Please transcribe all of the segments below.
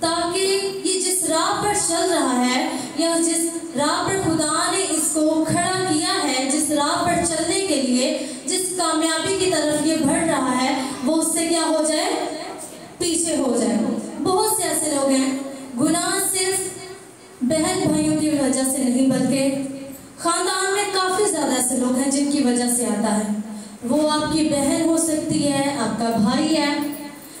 تاکہ یہ جس راہ پر چل رہا ہے یا جس راہ پر خدا نے اس کو کھڑا کیا ہے، جس راہ پر چلنے کے لیے، جس کامیابی کی طرف یہ بڑھ رہا ہے، وہ اس سے کیا ہو جائے؟ پیچھے ہو جائے۔ بہت سے ایسے لوگ ہیں، گناہ صرف بہن بھائیوں کی وجہ سے نہیں بلکہ خاندان میں کافی زیادہ ایسے لوگ ہیں جن کی وجہ سے آتا ہے۔ وہ آپ کی بہن ہو سکتی ہے، آپ کا بھائی ہے،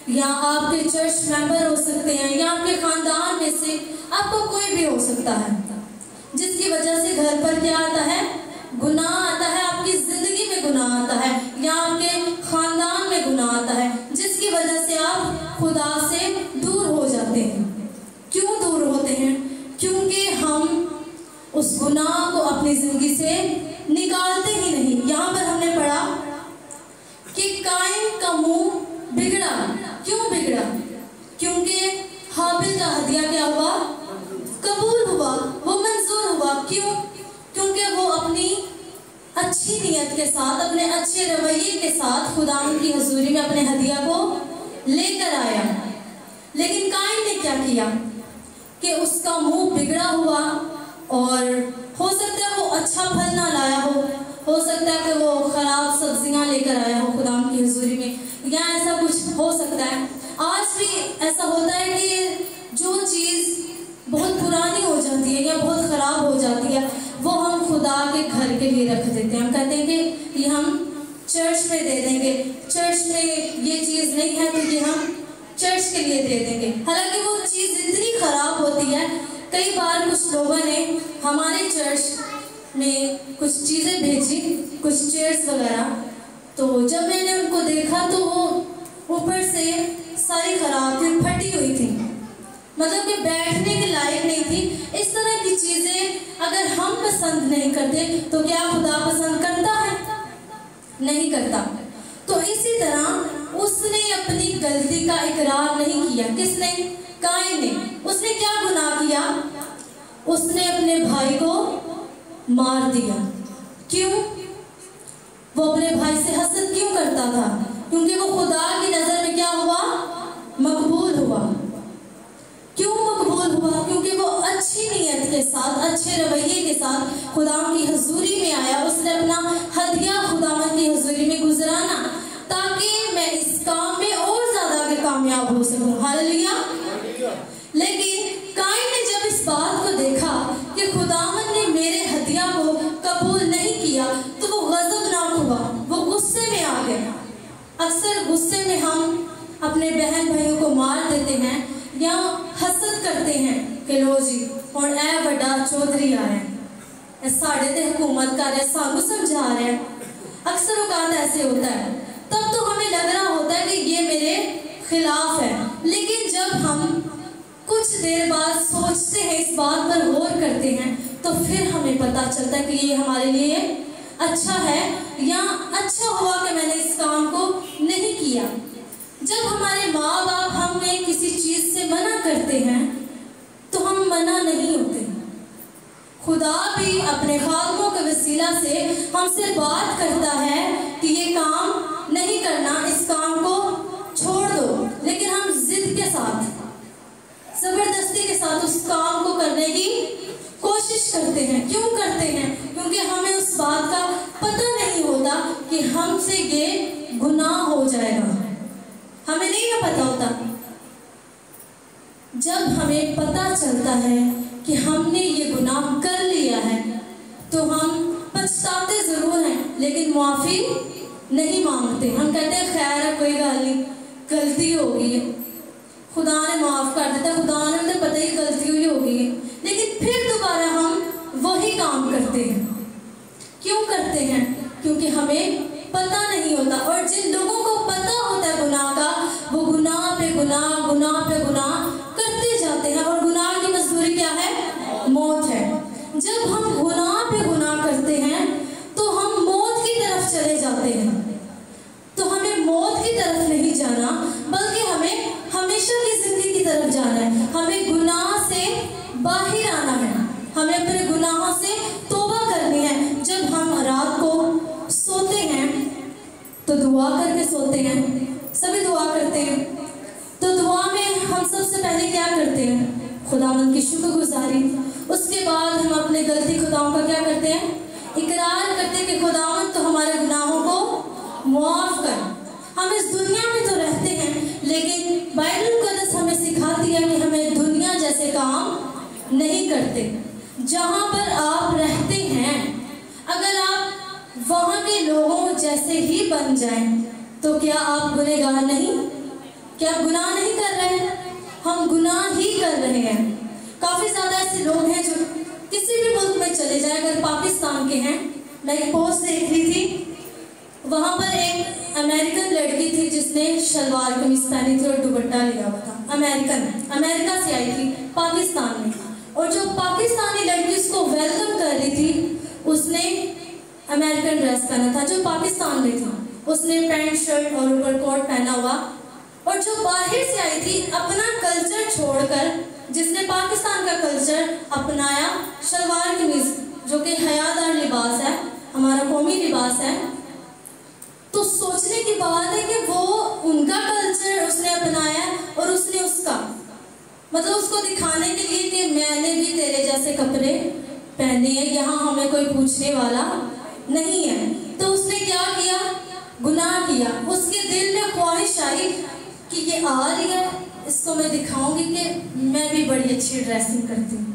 یا آپ کے چرچ ممبر ہو سکتے ہیں، یا آپ کے خاندان میں سے آپ کو کوئی بھی ہو سکتا ہے، جس کی وجہ سے گھر پر کیا آتا ہے؟ گناہ آتا ہے، آپ کی زندگی میں گناہ آتا ہے، یا آپ کے خاندان میں گناہ آتا ہے، جس کی وجہ سے آپ خدا سے دور ہو جاتے ہیں۔ کیوں دور ہوتے ہیں؟ کیونکہ ہم اس گناہ کو اپنی زندگی سے نکالتے ہی نہیں۔ یہاں پر ہم نے پڑھا کہ قائن کا منہ بگڑا۔ کیوں بگڑا؟ کیونکہ حابل کا ہدیہ کیا ہوا؟ قبول ہوا، وہ منظور ہوا۔ کیوں؟ کیونکہ وہ اپنی اچھی نیت کے ساتھ، اپنے اچھے رویے کے ساتھ خدا کی حضوری میں اپنے ہدیہ کو لے کر آیا۔ لیکن قائن نے کیا کیا کہ اس کا منہ بگڑا ہوا، اور ہو سکتا ہے وہ اچھا پھل نہ لایا ہو سکتا ہے کہ وہ خراب سبزیاں لے کر آیا ہو خدا کی حضوری میں، یا ایسا کچھ ہو سکتا ہے۔ آج بھی ایسا ہوتا ہے کہ جو چیز بہت پرانی ہو جاتی ہے یا بہت خراب ہو جاتی ہے، وہ ہم خدا کے گھر کے لیے رکھ دیتے ہیں۔ ہم کہتے ہیں کہ یہ ہم چرچ میں دے دیں گے، چرچ میں یہ چیز نہیں ہے تو یہ ہم چرچ کے لیے دے دیں گے۔ حالانکہ وہ چیز اتنی خراب ہوتی ہے۔ کئی بار کچھ لوگوں نے ہمارے چرچ میں کچھ چیزیں بھیجی، کچھ چیئرز وغیرہ، تو جب میں نے ان کو دیکھا تو وہ اوپر سے ساری خراب تھی، پھٹی ہوئی تھی، مطلب کہ بیٹھنے کے لائق نہیں تھی۔ اس طرح کی چیزیں اگر ہم پسند نہیں کرتے تو کیا خدا پسند کرتا ہے؟ نہیں کرتا۔ تو اسی طرح اس نے اپنی غلطی کا اقرار نہیں کیا۔ کس نے؟ قائن نے۔ اس نے کیا گناہ کیا؟ اس نے اپنے بھائی کو مار دیا۔ کیوں؟ وہ اپنے بھائی سے حسد کیوں کرتا تھا؟ کیونکہ وہ خدا کی نظر میں کیا ہوا؟ مقبول ہوا۔ کیوں مقبول ہوا؟ کیونکہ وہ اچھی نیت کے ساتھ، اچھے رویے کے ساتھ خدا کی حضوری میں آیا۔ اس نے اپنا ہدیہ خدا کی حضوری میں گزرانا تاکہ میں اس کام میں اور زیادہ آگے کامیاب ہو سکوں۔ ہاللیلویا۔ لیکن قائن نے جب اس بات کو دیکھا کہ خداوند نے میرے ہدیہ کو قبول نہیں کیا تو وہ غضبناک ہوا، وہ غصے میں آ گیا۔ اکثر غصے میں ہم اپنے بہن بھائیوں کو مار دیتے ہیں یا حسد کرتے ہیں کہ لو جی اور اے بڑا چودھری آ رہے ہیں، ساڑھے تے حکومت کر رہے، سانو سمجھا رہے ہیں۔ اکثر اوقات ایسے ہوتا ہے، تب تو ہمیں لگ رہا ہوتا ہے کہ یہ میرے خلاف ہے، لیکن جب ہم کچھ دیر بعد سوچتے ہیں، اس بات پر غور کرتے ہیں، تو پھر ہمیں پتہ چلتا ہے کہ یہ ہمارے لیے اچھا ہے، یا اچھا ہوا کہ میں نے اس کام کو نہیں کیا۔ جب ہمارے ماں باپ ہمیں کسی چیز سے منع کرتے ہیں تو ہم منع نہیں ہوتے۔ خدا بھی اپنے خادموں کے وسیلہ سے ہم سے بات کرتا ہے کہ یہ کام نہیں کرنا، اس کام کو چھوڑ دو، لیکن ہم ضد کے ساتھ، زبردستی کے ساتھ اس کام کو کرنے کی کوشش کرتے ہیں۔ کیوں کرتے ہیں؟ کیونکہ ہمیں اس بات کا پتہ نہیں ہوتا کہ ہم سے یہ گناہ ہو جائے گا، ہمیں نہیں نہ پتہ ہوتا۔ جب ہمیں پتہ چلتا ہے کہ ہم نے یہ گناہ کر لیا ہے تو ہم پچھتاتے ضرور ہیں لیکن معافی نہیں مانگتے۔ ہم کہتے ہیں خیر ہے، کوئی گل نہیں، غلطی ہو گئی ہے، خدا نے معاف کر دیتا، خدا نے تو پتہ ہی غلطی ہوئی ہوگی ہے، لیکن پھر دوبارہ ہم وہی کام کرتے ہیں۔ کیوں کرتے ہیں؟ کیونکہ ہمیں پتہ نہیں ہوتا، اور جن لوگوں کو پتہ ہوتا ہے گناہ کا، وہ گناہ پہ گناہ، گناہ پہ گناہ کرتے جاتے ہیں، اور گناہ کی مزدوری کیا ہے؟ موت ہے۔ جب ہم گناہ پہ گناہ کرتے ہیں تو ہم موت کی طرف چلے جاتے ہیں۔ تو ہمیں موت کی طرف نہیں جانا بلکہ ہمیں ہمیشہ کی زندگی کی طرف جانا ہے۔ ہمیں گناہ سے باہر آنا ہے، ہمیں اپنے گناہوں سے توبہ کرنی ہے۔ جب ہم رات کو سوتے ہیں تو دعا کر کے سوتے ہیں، سبھی دعا کرتے ہیں، تو دعا پہلے کیا کرتے ہیں؟ خداوند کی شکر گزاری. اس کے بعد ہم اپنے غلطی خطاؤں کا کیا کرتے ہیں؟ اقرار کرتے ہیں کہ خداوند تو ہمارے گناہوں کو معاف کر. ہم اس دنیا میں تو رہتے ہیں لیکن بائبل مقدس ہمیں سکھاتی ہے کہ ہمیں دنیا جیسے کام نہیں کرتے. جہاں پر آپ رہتے ہیں اگر آپ وہاں کے لوگوں جیسے ہی بن جائیں تو کیا آپ گنہگار نہیں؟ کیا گناہ نہیں کر رہے ہیں؟ ہم گناہ ہی کر رہے ہیں. کافی زیادہ ایسے لوگ ہیں جو کسی بھی ملک میں چلے جائیں. اگر پاکستان کے ہیں, میں ایک پوسٹ دیکھ رہی تھی, وہاں پر ایک امریکن لڑکی تھی جس نے شلوار قمیض پہنی تھی اور دوپٹہ لیا ہوا تھا. امریکہ سے آئی تھی پاکستان میں, اور جو پاکستانی لڑکی اس کو ویلکم کر رہی تھی اس نے امریکن ڈریس پہنا تھا. جو پاکستان میں تھی اس نے پینٹ شرٹ اور اوپر کوٹ پہنا ہوا, اور جو باہر سے آئی تھی اپنا کلچر چھوڑ کر, جس نے پاکستان کا کلچر اپنایا, شلوار قمیض جو کہ حیادار لباس ہے, ہمارا قومی لباس ہے, تو سوچنے کی بات ہے کہ وہ ان کا کلچر اس نے اپنایا اور اس نے اس کا مطلب اس کو دکھانے کے لیے کہ میں نے بھی تیرے جیسے کپڑے پہنے ہیں, یہاں ہمیں کوئی پوچھنے والا نہیں ہے. تو اس نے کیا کیا؟ گناہ کیا. اس کے دل میں خواہش آئی کہ یہ آ رہی ہے, اس کو میں دکھاؤں گی کہ میں بھی بڑی اچھی ڈریسنگ کرتی ہوں.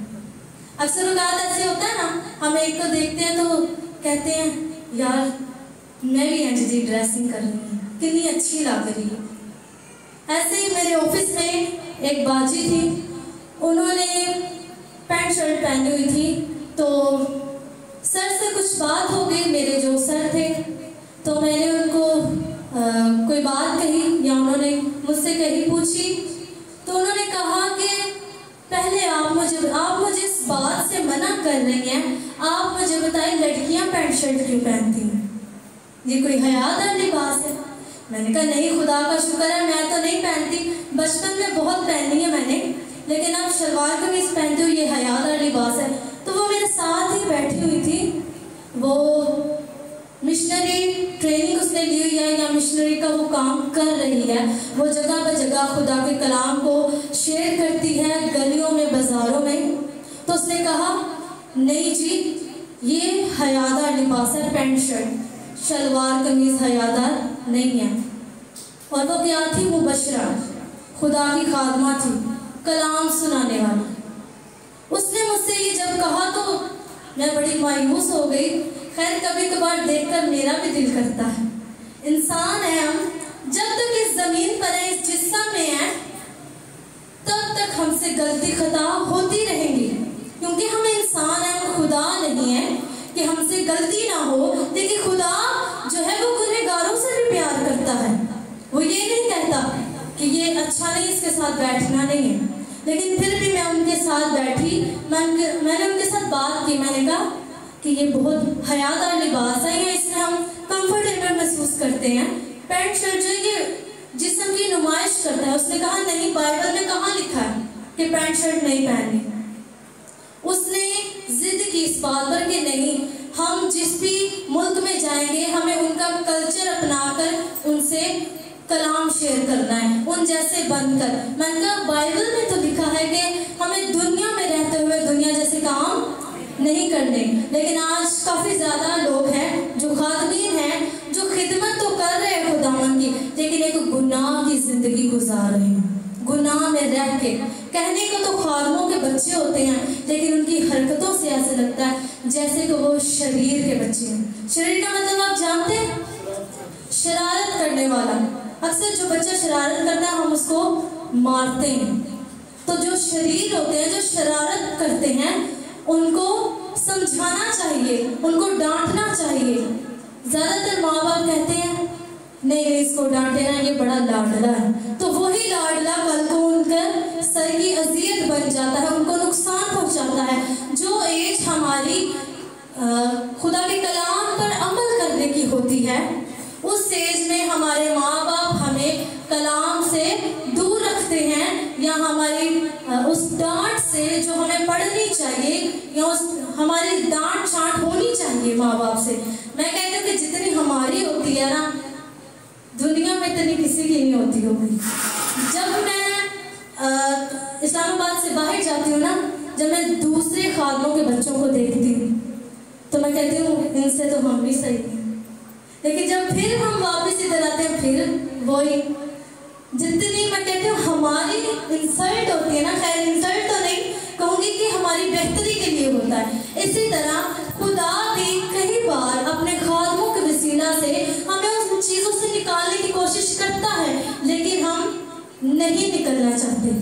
اکثر اوقات ایسے ہوتا ہے نا, ہم ایک کو دیکھتے ہیں تو کہتے ہیں یار میں بھی ایسی ڈریسنگ کر رہی ہوں, کتنی اچھی لگ رہی ہے. ایسے ہی میرے آفس میں ایک باجی تھی, انہوں نے پینٹ شرٹ پہنی ہوئی تھی, تو سر سے کچھ بات ہو گئی. میرے جو سر تھے تو میں نے ان کو کوئی بات کہی یا انہوں نے مجھ سے کہیں پوچھی, تو انہوں نے کہا کہ پہلے آپ مجھے اس بات سے منع کر رہی ہیں, آپ مجھے بتائیں لڑکیاں پینٹ شرٹ کیوں پہنتی ہیں؟ یہ کوئی حیادار لباس ہے؟ میں نے کہا نہیں, خدا کا شکر ہے میں تو نہیں پہنتی, بچپن میں بہت پہنی ہے میں نے, لیکن اب شلوار قمیض پہنتی ہوں, یہ حیادار لباس ہے. تو وہ میرے ساتھ ہی بیٹھی ہوئی تھی, وہ مشنری ٹریننگ اس نے لی ہوئی ہے یا مشنری کا وہ کام کر رہی ہے, وہ جگہ بہ جگہ خدا کے کلام کو شیئر کرتی ہے گلیوں میں, بازاروں میں. تو اس نے کہا نہیں جی یہ حیادار لباس ہے, پینٹ شرٹ, شلوار قمیض حیادار نہیں ہے. اور وہ کیا تھی؟ مبشرہ, خدا کی خادمہ تھی, کلام سنانے والی. اس نے مجھ سے یہ جب کہا تو میں بڑی مایوس ہو گئی. خیر کبھی کبھار دیکھ کر میرا بھی دل کرتا ہے, انسان ہے ہم, جب تک اس زمین پر ہے, اس جسم میں ہے, تب تک ہم سے غلطی خطا ہوتی رہیں گی, کیونکہ ہم انسان ہیں, ہم خدا نہیں ہیں کہ ہم سے غلطی نہ ہو. لیکن خدا جو ہے وہ گنہگاروں سے بھی پیار کرتا ہے. وہ یہ نہیں کہتا کہ یہ اچھا نہیں, اس کے ساتھ بیٹھنا نہیں ہے. لیکن پھر بھی میں ان کے ساتھ بیٹھی, میں نے ان کے ساتھ بات کی. میں نے کہا کہ یہ بہت حیادار لباس ہے, یا اس میں ہم کمفرٹیبل محسوس کرتے ہیں. پینٹ شرٹ جو یہ جسم کی نمائش کرتا ہے. اس نے کہا نہیں, بائبل میں کہاں لکھا ہے کہ پینٹ شرٹ نہیں پہننی. اس نے ضد کی اس بات پر کہ نہیں, ہم جس بھی ملک میں جائیں گے ہمیں ان کا کلچر اپنا کر ان سے کلام شیئر کرنا ہے, ان جیسے بن کر. میں نے کہا بائبل میں تو لکھا ہے کہ ہمیں دنیا میں رہتے ہوئے دنیا جیسے کام نہیں کرنے. لیکن آج کافی زیادہ لوگ ہیں جو خادمین ہیں, جو خدمت تو کر رہے ہیں خداوند کی, لیکن ایک گناہ کی زندگی گزار رہے ہیں, گناہ میں رہ کے. کہنے کو تو خادموں کے بچے ہوتے ہیں, لیکن ان کی حرکتوں سے ایسے لگتا ہے جیسے کہ وہ شریر کے بچے ہیں. شریر کا مطلب آپ جانتے ہیں, شرارت کرنے والا. اکثر جو بچہ شرارت کرتا ہے ہم اس کو مارتے ہیں. تو جو شریر ہوتے ہیں, جو شرارت کرتے ہیں, ان کو سمجھانا چاہیے, ان کو ڈانٹنا چاہیے. زیادہ تر ماں باپ کہتے ہیں نہیں اس کو ڈانٹے نا, یہ بڑا لاڈلا ہے. تو وہی لاڈلا کل کو ان کے سر کی اذیت بن جاتا ہے, ان کو نقصان پہنچاتا ہے. جو ایج ہماری خدا کے کلام پر عمل کرنے کی ہوتی ہے, اس ایج میں ہمارے ماں باپ ہمیں کلام سے دور رکھتے ہیں, یا ہماری اس ڈانٹ سے جو ہمیں پڑھنی چاہیے, یا ہماری ڈانٹ چھانٹ ہونی چاہیے ماں باپ سے. میں کہتی ہوں کہ جتنی ہماری ہوتی ہے نا, دنیا میں اتنی کسی کی نہیں ہوتی ہوگی. جب میں اسلام آباد سے باہر جاتی ہوں نا، جب میں دوسرے خادموں کے بچوں کو دیکھتی ہوں تو میں کہتی ہوں ان سے تو ہم بھی صحیح ہیں، لیکن جب پھر ہم واپس ادھر آتے ہیں پھر وہی جتنی میں کہتی ہوں ہماری انسلٹ ہوتی ہے نا، خیر انسلٹ تو نہیں کہوں گی کہ ہماری بہتری کے لیے ہوتا ہے، اسی طرح خدا بھی کئی بار اپنے خادموں کے وسیلہ سے ہمیں ان چیزوں سے نکالنے کی کوشش کرتا ہے، لیکن ہم نہیں نکلنا چاہتے۔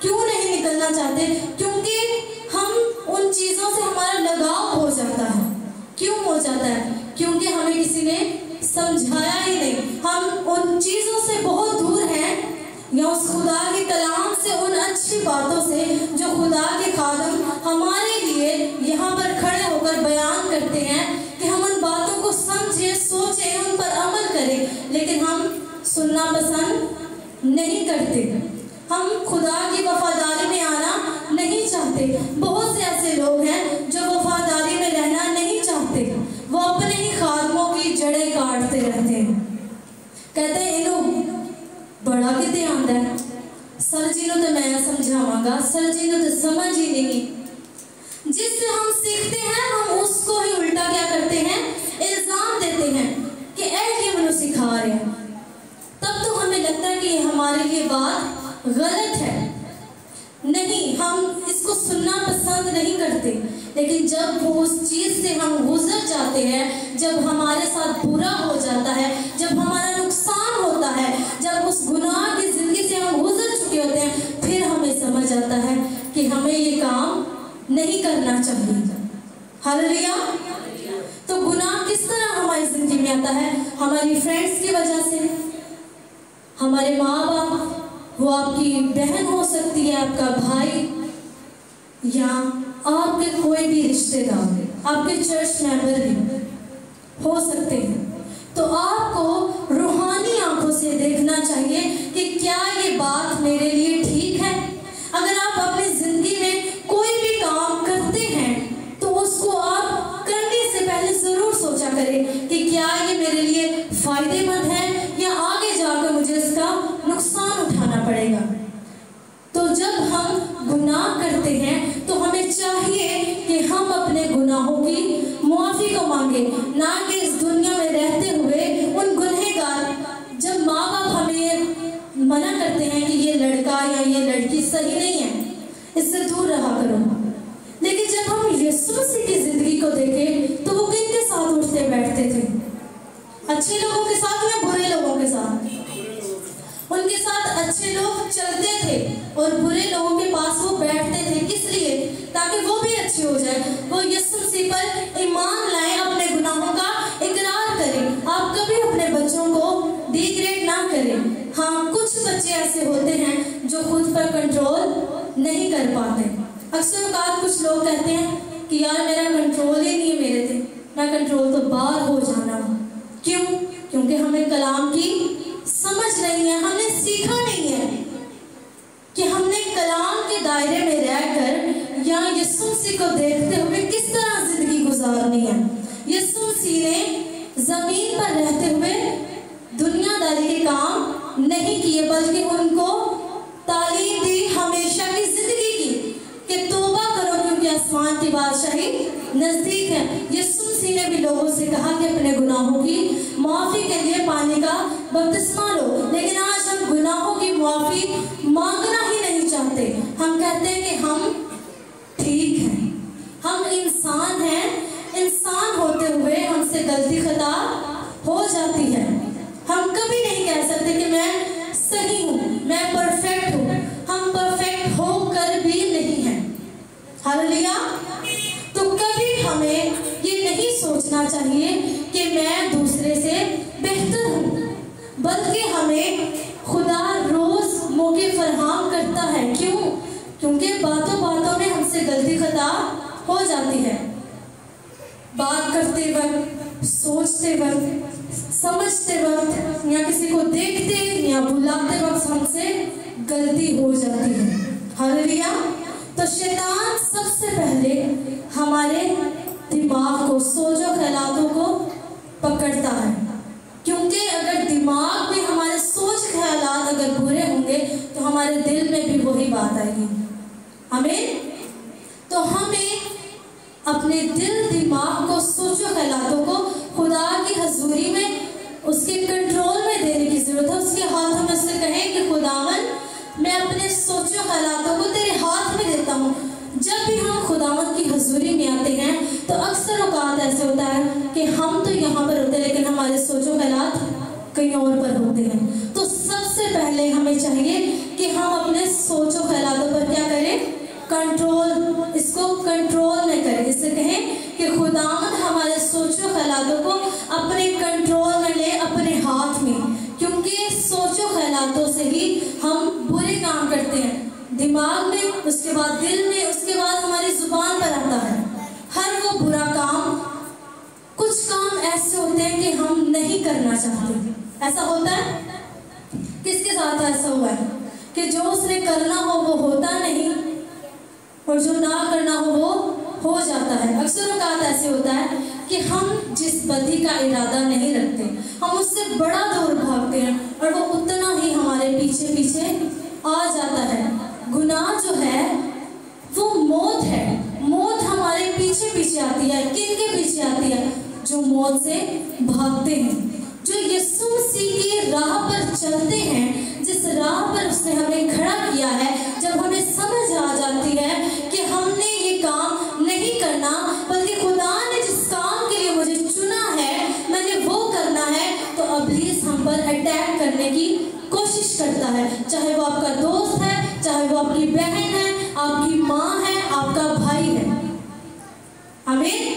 کیوں نہیں نکلنا چاہتے؟ کیونکہ ہم ان چیزوں سے ہمارا لگاؤ ہو جاتا ہے۔ کیوں ہو جاتا ہے؟ کیونکہ ہمیں کسی نے سمجھایا ہی نہیں، ہم ان چیزوں سے بہت دور ہیں، یا اس خدا کے کلام سے، ان اچھی باتوں سے جو خدا کے خادم ہمارے لیے یہاں پر کھڑے ہو کر بیان کرتے ہیں کہ ہم ان باتوں کو سمجھیں، سوچیں، ان پر عمل کریں، لیکن ہم سننا پسند نہیں کرتے، ہم خدا کی وفاداری میں آنا نہیں چاہتے۔ بہت سے ایسے لوگ ہیں جو وفاداری میں رہنا نہیں چاہتے، وہ اپنے ہی خادموں کی جڑیں کاٹتے رہتے ہیں، کہتے ہیں انہوں بڑا کتے آندا ہے، سر جی نو تو میں سمجھاواں گا، سر جی نو تو سمجھ ہی نہیں۔ جس سے ہم سیکھتے ہیں ہم اس کو ہی الٹا کیا کرتے ہیں، الزام دیتے ہیں کہ اے یہ منو سکھا رہے ہیں، تب تو ہمیں لگتا ہے کہ یہ ہمارے لیے بات غلط ہے، نہیں ہم اس کو سننا پسند نہیں کرتے، لیکن جب وہ اس چیز سے ہم گزر جاتے ہیں، جب ہمارے ساتھ برا ہو جاتا ہے، جب ہمارا نقصان ہوتا ہے، جب اس گناہ کی زندگی سے ہم گزر چکے ہوتے ہیں، پھر ہمیں سمجھ آتا ہے کہ ہمیں یہ کام نہیں کرنا چاہیے۔ ہاللیلویا۔ تو گناہ کس طرح ہماری زندگی میں آتا ہے؟ ہماری فرینڈز کی وجہ سے، ہمارے ماں باپ، وہ آپ کی بہن ہو سکتی ہے، آپ کا بھائی، یا آپ کے کوئی بھی رشتہ دار، آپ کے چرچ ممبر بھی ہو سکتے ہیں۔ تو آپ کو روحانی آنکھوں سے دیکھنا چاہیے کہ کیا یہ بات میرے لیے ٹھیک ہے۔ اگر آپ اپنی زندگی میں کوئی بھی کام کرتے ہیں تو اس کو آپ کرنے سے پہلے ضرور سوچا کریں کہ کیا یہ میرے لیے فائدے مند ہے یا آگے جا کر مجھے اس کا نقصان اٹھانا پڑے گا۔ تو جب ہم گناہ کرتے ہیں تو ہمیں چاہیے کہ ہم اپنے گناہوں کی معافی کو مانگیں، نہ کہ اس دنیا میں رہتے ہوئے ان گنہگار، جب ماں باپ ہمیں منع کرتے ہیں کہ یہ لڑکا یا یہ لڑکی صحیح نہیں ہے، اس سے دور رہا کرو، لیکن جب ہم یسوع مسیح کی زندگی کو دیکھیں تو وہ کن کے ساتھ اٹھتے بیٹھتے تھے؟ اچھے لوگوں کے ساتھ یا برے لوگوں کے ساتھ؟ ان کے ساتھ اچھے لوگ چلتے تھے اور برے لوگوں کے پاس وہ بیٹھتے تھے، کس لیے؟ تاکہ وہ بھی اچھے ہو جائے، وہ یسوع مسیح پر ایمان لائیں، اپنے گناہوں کا اقرار کریں۔ آپ کبھی اپنے بچوں کو ڈی گریڈ نہ کریں۔ ہاں کچھ بچے ایسے ہوتے ہیں جو خود پر کنٹرول نہیں کر پاتے۔ اکثر اوقات کچھ لوگ کہتے ہیں کہ یار میرا کنٹرول ہی نہیں ہے میرے تھے، میں کنٹرول تو باہر ہو جانا ہوں۔ کیوں؟ کیونکہ ہمیں کلام کی سمجھ نہیں ہے، ہم نے سیکھا نہیں ہے کہ ہم نے کلام کے دائرے میں رہ کر یا یسوع مسیح کو دیکھتے ہوئے کس طرح زندگی گزارنی ہے۔ یسوع مسیح نے زمین پر رہتے ہوئے دنیا داری کے کام نہیں کیے، بلکہ ان کو تعلیم دی ہمیشہ کی زندگی کی کہ توبہ کرو کیونکہ آسمان کی بادشاہی نزدیک ہے۔ یسوع مسیح نے بھی لوگوں سے کہا کہ اپنے گناہوں کی معافی کے لیے پانی کا بپتسمہ لو، لیکن آج ہم گناہوں کی معافی مانگنا ہی نہیں چاہتے۔ ہم کہتے ہیں کہ ہم ٹھیک ہیں، ہم انسان ہیں، انسان ہوتے ہوئے ہم سے غلطی خطا ہو جاتی ہے۔ ہم کبھی نہیں کہہ سکتے کہ میں صحیح ہوں، میں پرفیکٹ ہوں، ہم پرفیکٹ ہو کر بھی نہیں ہیں۔ ہاللیلویا۔ تو کبھی ہمیں یہ نہیں سوچنا چاہیے کہ میں دوسرے سے بہتر ہوں، بلکہ ہمیں خدا روز موقع فراہم کرتا ہے۔ کیوں؟ کیونکہ باتوں باتوں میں ہم سے غلطی خطا ہو جاتی ہے۔ بات کرتے وقت، سوچتے وقت، سمجھتے وقت، یا کسی کو دیکھتے یا بلاتے وقت ہم سے غلطی ہو جاتی ہے۔ ہاللیلویا۔ تو شیطان سب سے پہلے ہمارے دماغ کو، سوچ و خیالاتوں کو پکڑتا ہے، کیونکہ کیونکہ اگر دماغ میں ہمارے سوچ خیالات اگر برے ہوں گے تو ہمارے دل میں بھی وہی بات آئے گی. آمین. تو ہمیں اپنے دل دماغ کو سوچ و خیالاتوں کو خدا کی حضوری میں اس کے کنٹرول میں دینے کی ضرورت ہے. اس کے ہاتھوں میں سے کہیں کہ خداوند میں اپنے سوچ و خیالاتوں کو تیرے ہاتھ میں دیتا ہوں. جب بھی ہم خداوند کی حضوری میں آتے ہیں تو اکثر اوقات ایسے ہوتا ہے کہ ہم تو یہاں پر ہوتے ہیں لیکن ہمارے سوچ و خیالات کہیں اور پر ہوتے ہیں. تو سب سے پہلے ہمیں چاہیے کہ ہم اپنے سوچ و خیالاتوں پر کیا کریں؟ کنٹرول. اس کو کنٹرول میں کریں. اس سے کہیں کہ خداوند ہمارے سوچ و خیالاتوں کو اپنے کنٹرول میں لے، اپنے ہاتھ میں. کیونکہ سوچ و خیالاتوں سے ہی ہم برے کام کرتے ہیں. دماغ میں، اس کے بعد دل میں، اس کے بعد ہماری زبان پر آتا ہے ہر وہ برا کام. کچھ کام ایسے ہوتے ہیں کہ ہم نہیں کرنا چاہتے. ایسا ہوتا ہے؟ کس کے ساتھ ایسا ہوا ہے کہ جو اس نے کرنا ہو وہ ہوتا نہیں اور جو نہ کرنا ہو وہ ہو جاتا ہے. اکثر اوقات ایسے ہوتا ہے کہ ہم جس بدی کا ارادہ نہیں رکھتے ہم اس سے بڑا دور بھاگتے ہیں اور وہ اتنا ہی ہمارے پیچھے پیچھے آ جاتا ہے. گناہ جو ہے وہ موت ہے. موت ہمارے پیچھے پیچھے آتی ہے. کن کے پیچھے آتی ہے؟ جو موت سے بھاگتے ہیں، جو یسوع مسیح کی راہ پر چلتے ہیں، جس راہ پر اس نے ہمیں کھڑا کیا ہے. جب ہمیں سمجھ آ جاتی ہے کہ ہم نے یہ کام نہیں کرنا بلکہ خدا نے جس کام کے لیے مجھے چنا ہے میں نے وہ کرنا ہے، تو ابلیس ہم پر اٹیک کرنے کی کوشش کرتا ہے. چاہے وہ آپ کا دوست ہے، چاہے وہ آپ کی بہن ہے، آپ کی ماں ہے، آپ کا بھائی ہے. آمین.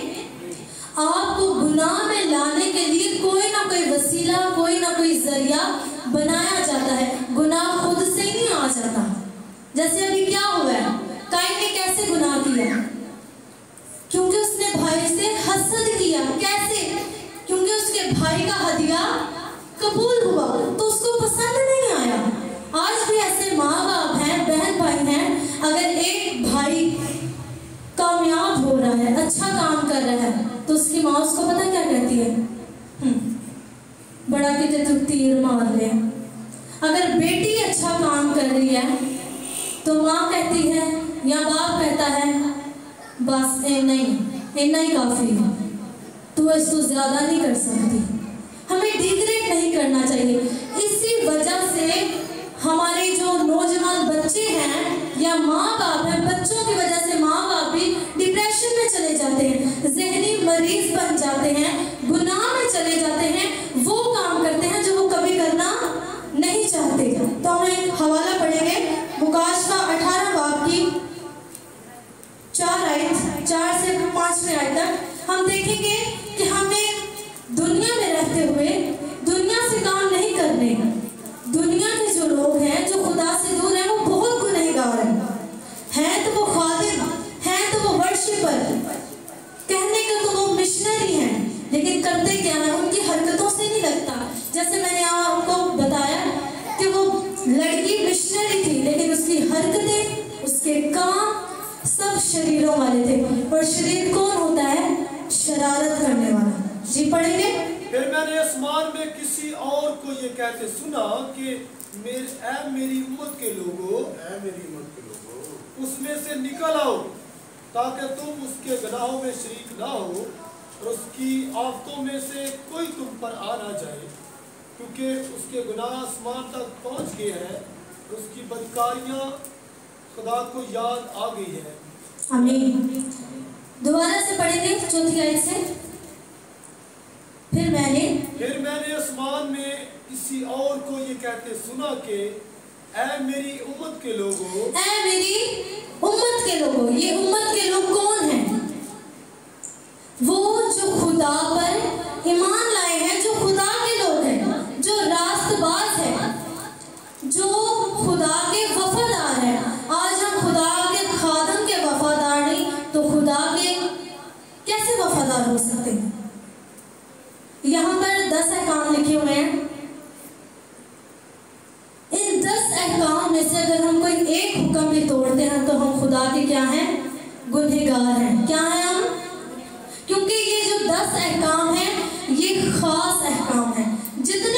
آپ کو گناہ میں لانے کے لیے کوئی نہ کوئی وسیلہ، کوئی نہ کوئی ذریعہ بنایا جاتا ہے. گناہ خود سے نہیں آ جاتا. جیسے ابھی کیا ہوا ہے، قائن نے کیسے گناہ کیا؟ کیونکہ اس نے بھائی سے حسد کیا. کیسے؟ کیونکہ اس کے بھائی کا ہدیہ قبول ہوا تو اس کو پسند نہیں آیا. آج بھی ایسے ماں باپ ہیں، بہن بھائی ہیں، اگر ایک بھائی کامیاب ہو رہا ہے، اچھا کام کر رہا ہے تو اس کی ماں اس کو پتہ کیا کہتی ہے؟ بڑا کتے تو تیر مار لے. اگر بیٹی اچھا کام کر رہی ہے تو ماں کہتی ہے یا باپ کہتا ہے بس اتنا ہی کافی ہے، تو اس کو زیادہ نہیں کر سکتی. ہمیں ڈیگریڈ نہیں کرنا چاہیے. اسی وجہ سے ہمارے جو نوجوان بچے ہیں یا ماں باپ ہیں، بچوں کی وجہ سے ماں باپ بھی ڈپریشن میں چلے جاتے ہیں، ذہنی مریض بن جاتے ہیں، گناہ میں چلے جاتے ہیں، وہ کام کرتے ہیں جو وہ کبھی کرنا نہیں چاہتے. تو ہم ایک حوالہ پڑھیں گے مکاشفہ 18 باب کی 4 سے 5 آیت تک. ہم دیکھیں گے کہ ہمیں دنیا میں رہتے ہوئے دنیا سے کام نہیں کرنے. دنیا کے جو لوگ ہیں جو خدا سے دور ہیں وہ بہت گنہگار ہیں تو وہ خادم ہیں، تو وہ ورشپر، کہنے کا تو وہ مشنری ہیں، لیکن کرتے کیا ہے؟ ان کی حرکتوں سے نہیں لگتا. جیسے میں نے آپ کو بتایا کہ وہ لڑکی مشنری تھی لیکن اس کی حرکتیں، اس کے کام سب شریروں والے تھے. اور شریر کون ہوتا ہے؟ شرارت کرنے والا. جی پڑھیں گے. پھر میں نے آسمان میں کسی اور کو یہ کہتے سنا کہ اے میری امت کے لوگوں، اس میں سے نکل آؤ تاکہ تم اس کے گناہوں میں شریک نہ ہو اور اس کی آفتوں میں سے کوئی تم پر آ نہ جائے، کیونکہ اس کے گناہ آسمان تک پہنچ گئے ہیں اور اس کی بدکاریاں خدا کو یاد آ گئی ہے. آمین. دوبارہ سے پڑھیں گے 4 آیت سے. پھر میں نے آسمان میں کسی اور کو یہ کہتے سنا کہ اے میری امت کے لوگوں، اے میری امت کے لوگوں. یہ امت کے لوگ کون ہیں؟ وہ جو خدا پر ایمان لائے ہیں، جو خدا کے لوگ ہیں، جو راست باز ہیں، جو خدا کے وفادار ہیں. آج ہم خدا کے خادم کے وفادار نہیں تو خدا کے کیسے وفادار ہو سکتے ہیں؟ یہاں پر 10 احکام لکھے ہوئے ہیں. ان 10 احکام میں سے اگر ہم کوئی ایک حکم بھی توڑتے ہیں تو ہم خدا کے کیا ہیں؟ گنہگار ہیں. کیا ہیں ہم؟ کیونکہ یہ جو 10 احکام ہیں یہ خاص احکام ہیں. جتنے